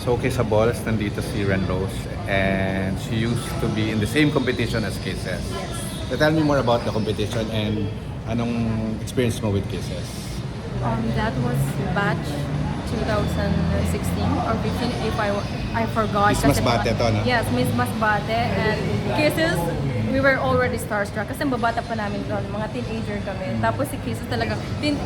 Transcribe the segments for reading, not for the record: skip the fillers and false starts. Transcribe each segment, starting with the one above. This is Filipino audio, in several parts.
So Kissaballs, nandito si Ren Rose, and she used to be in the same competition as Kisses. So tell me more about the competition and anong experience mo with Kisses? That was batch 2016 or 15 if I forgot. Miss Kasi Masbate to, no? Yes, Miss Masbate and Kisses. We were already starstruck kasi babata pa namin doon, mga teenager kami. Tapos si Kisses talaga,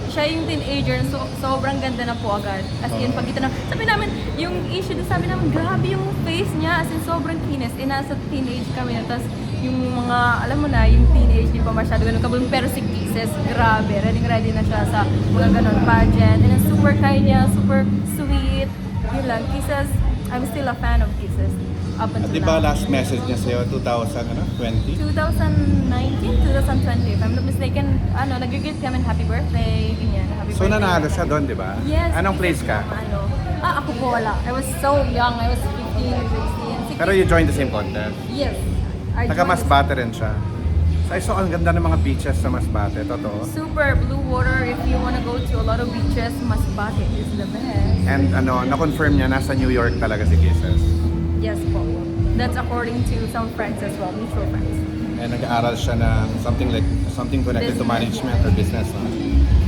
siya yung teenager, so sobrang ganda na po agad. As in, pagkita na, sabi namin, yung issue doon sabi namin, grabe yung face niya, as in sobrang kinis. Nasa teenage kami na, tapos yung mga, alam mo na, yung teenage, di pa masyado ganun kabulong, pero si Kisses, grabe, ready na siya sa mga ganun pageant. And then super kind niya, super sweet. Yun lang, Kisses, I'm still a fan of Kisses. Up At until di ba now. last message niya sa'yo, 2020? 2019, 2020, if I'm not mistaken, nag-greet kami ng happy birthday, ganyan, happy So birthday. nanalo siya doon, di ba? Yes. Anong place ka? Ako po wala. I was so young, I was 15, 16. Pero you joined the same contest. Yes. I Taga joined Masbate rin siya. So I saw ang ganda ng mga beaches sa Masbate, totoo. Super blue water. If you wanna go to a lot of beaches, Masbate is the best. And na-confirm niya nasa New York talaga si Kisses. Yes po. That's according to some friends as well, mutual friends. And nag-aaral siya ng something connected to Business, management or business. No?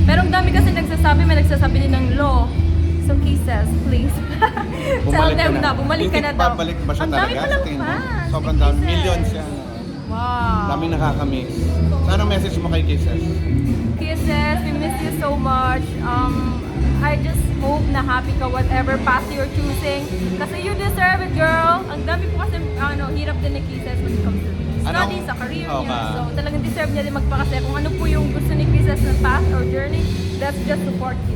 Pero ang dami kasi may nagsasabi din ng law. So Kisses, please. Tell Bumalik ka them na. na, bumalik ka na daw. Babalik ba siya Ang talaga dami sa palang tingin mo? fans. Sobrang ni dami. Kisses. Millions yan. Wow. Daming nakakamiss. So anong message mo kay Kisses? Kisses, we miss you so much. I just hope na happy ka whatever path you're choosing. Kasi you deserve it, girl. Ang dami po kasi hirap din ni Kisses when it comes to studies, sa career niya. So talagang deserve niya din magpakasaya. Kung ano po yung gusto ni Kisses na path or journey, let's just support Kisses.